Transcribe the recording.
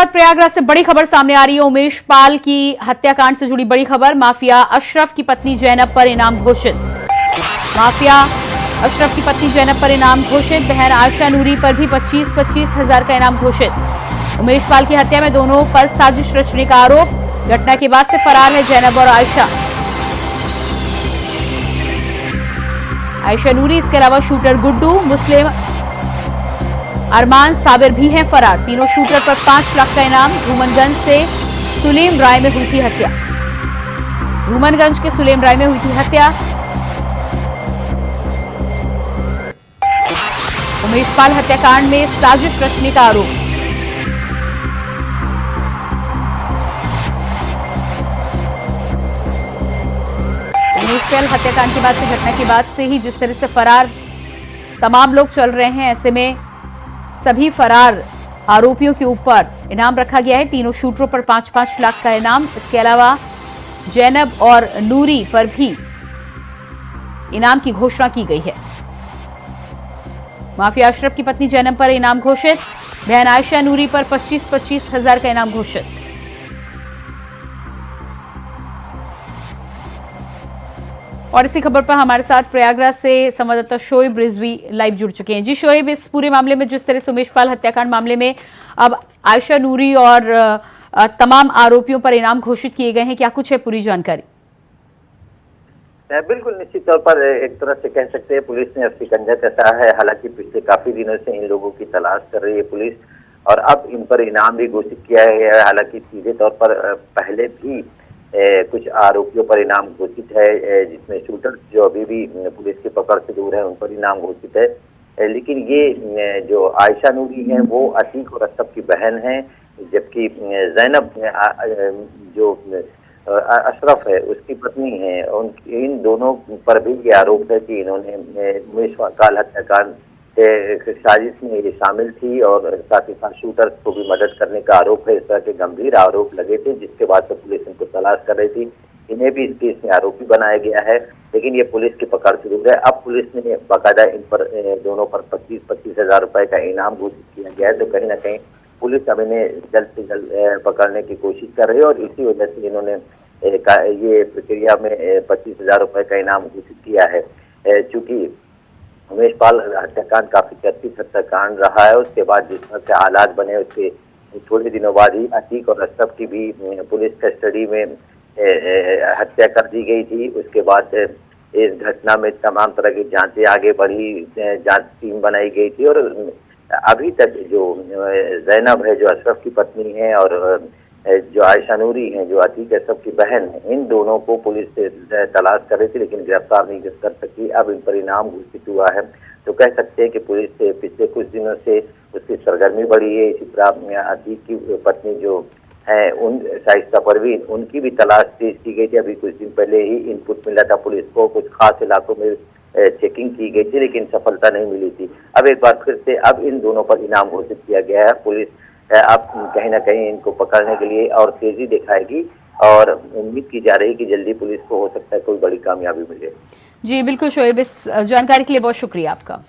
प्रयागराज से बड़ी खबर सामने आ रही है। उमेश पाल की हत्याकांड से जुड़ी बड़ी खबर। माफिया अशरफ की पत्नी जैनब पर इनाम घोषित। माफिया अशरफ की पत्नी जैनब पर इनाम घोषित। बहन आयशा नूरी पर भी 25-25 हजार का इनाम घोषित। उमेश पाल की हत्या में दोनों पर साजिश रचने का आरोप। घटना के बाद से फरार है जैनब और आयशा। आयशा नूरी, इसके अलावा शूटर गुड्डू, मुस्लिम अरमान साबिर भी हैं फरार। तीनों शूटर पर 5 लाख का इनाम। धूमनगंज से सुलेम राय में हुई थी हत्या। धूमनगंज के सुलेम राय में हुई थी हत्या। उमेश पाल हत्याकांड में साजिश रचने का आरोप। उमेश पाल हत्याकांड के बाद से, घटना के बाद से ही जिस तरह से फरार तमाम लोग चल रहे हैं, ऐसे में सभी फरार आरोपियों के ऊपर इनाम रखा गया है। तीनों शूटरों पर 5-5 लाख का इनाम। इसके अलावा जैनब और नूरी पर भी इनाम की घोषणा की गई है। माफिया अशरफ की पत्नी जैनब पर इनाम घोषित। बहन आयशा नूरी पर 25-25 हजार का इनाम घोषित। और इसी खबर पर हमारे साथ प्रयागराज से संवाददाता शोएब रिजवी लाइव जुड़ चुके हैं। जी शोएब, इस पूरे मामले में जिस तरह से उमेश पाल हत्याकांड मामले में अब आयशा नूरी और तमाम आरोपियों पर इनाम घोषित किए गए हैं, क्या कुछ है पूरी जानकारी? बिल्कुल, निश्चित तौर पर एक तरह से कह सकते हैं पुलिस ने अब शिकंजा कसा है। हालांकि पिछले काफी दिनों से इन लोगों की तलाश कर रही है पुलिस, और अब इन पर इनाम भी घोषित किया गया है। हालांकि सीधे तौर पर पहले भी कुछ आरोपियों पर इनाम घोषित है, जिसमें शूटर जो अभी भी पुलिस की पकड़ से दूर है उन पर इनाम घोषित है। लेकिन ये जो आयशा नूरी है वो अतीक और असफ की बहन है, जबकि जैनब जो अशरफ है उसकी पत्नी है। इन दोनों पर भी ये आरोप है कि इन्होंने उमेश पाल हत्याकांड साजिश में ये शामिल थी, और साथ ही साथ शूटर को भी मदद करने का आरोप है। इस तरह के गंभीर आरोप लगे थे, जिसके बाद से पुलिस इनको तलाश कर रही थी। इन्हें भी इस केस में आरोपी बनाया गया है, लेकिन ये पुलिस की पकड़ से दूर है। अब पुलिस ने बाकायदा इन पर दोनों पर 25-25 हजार रुपए का इनाम घोषित किया गया है। तो कहीं ना कहीं पुलिस अब इन्हें जल्द से जल्द पकड़ने की कोशिश कर रही है, और इसी वजह से इन्होंने ये प्रक्रिया में 25 हजार रुपए का इनाम घोषित किया है। चूंकि उमेश पाल हत्याकांड काफी चर्चित हत्याकांड रहा है, उसके बाद जिस तरह से हालात बने उसके थोड़े दिनों बाद ही अतीक और अशरफ की भी पुलिस कस्टडी में हत्या कर दी गई थी। उसके बाद इस घटना में तमाम तरह की जांचें आगे बढ़ी, जांच टीम बनाई गई थी, और अभी तक जो जैनब है जो अशरफ की पत्नी है, और जो आयशा नूरी है जो अतीक अशरफ की बहन है, इन दोनों को पुलिस से तलाश कर रही थी, लेकिन गिरफ्तार नहीं कर सकी। अब इन पर इनाम घोषित हुआ है। तो कह सकते हैं कि पुलिस से पिछले कुछ दिनों से उसकी सरगर्मी बढ़ी है। इसी तरह अतीक की पत्नी जो है उन शाइस्ता परवीन, उनकी भी तलाश तेज की गई थी। अभी कुछ दिन पहले ही इनपुट मिला था पुलिस को, कुछ खास इलाकों में चेकिंग की गई थी, लेकिन सफलता नहीं मिली थी। अब एक बार फिर से अब इन दोनों पर इनाम घोषित किया गया है। पुलिस अब कहीं ना कहीं इनको पकड़ने के लिए और तेजी दिखाएगी, और उम्मीद की जा रही है कि जल्दी पुलिस को हो सकता है कोई बड़ी कामयाबी मिले। जी बिल्कुल शोएब, इस जानकारी के लिए बहुत शुक्रिया आपका।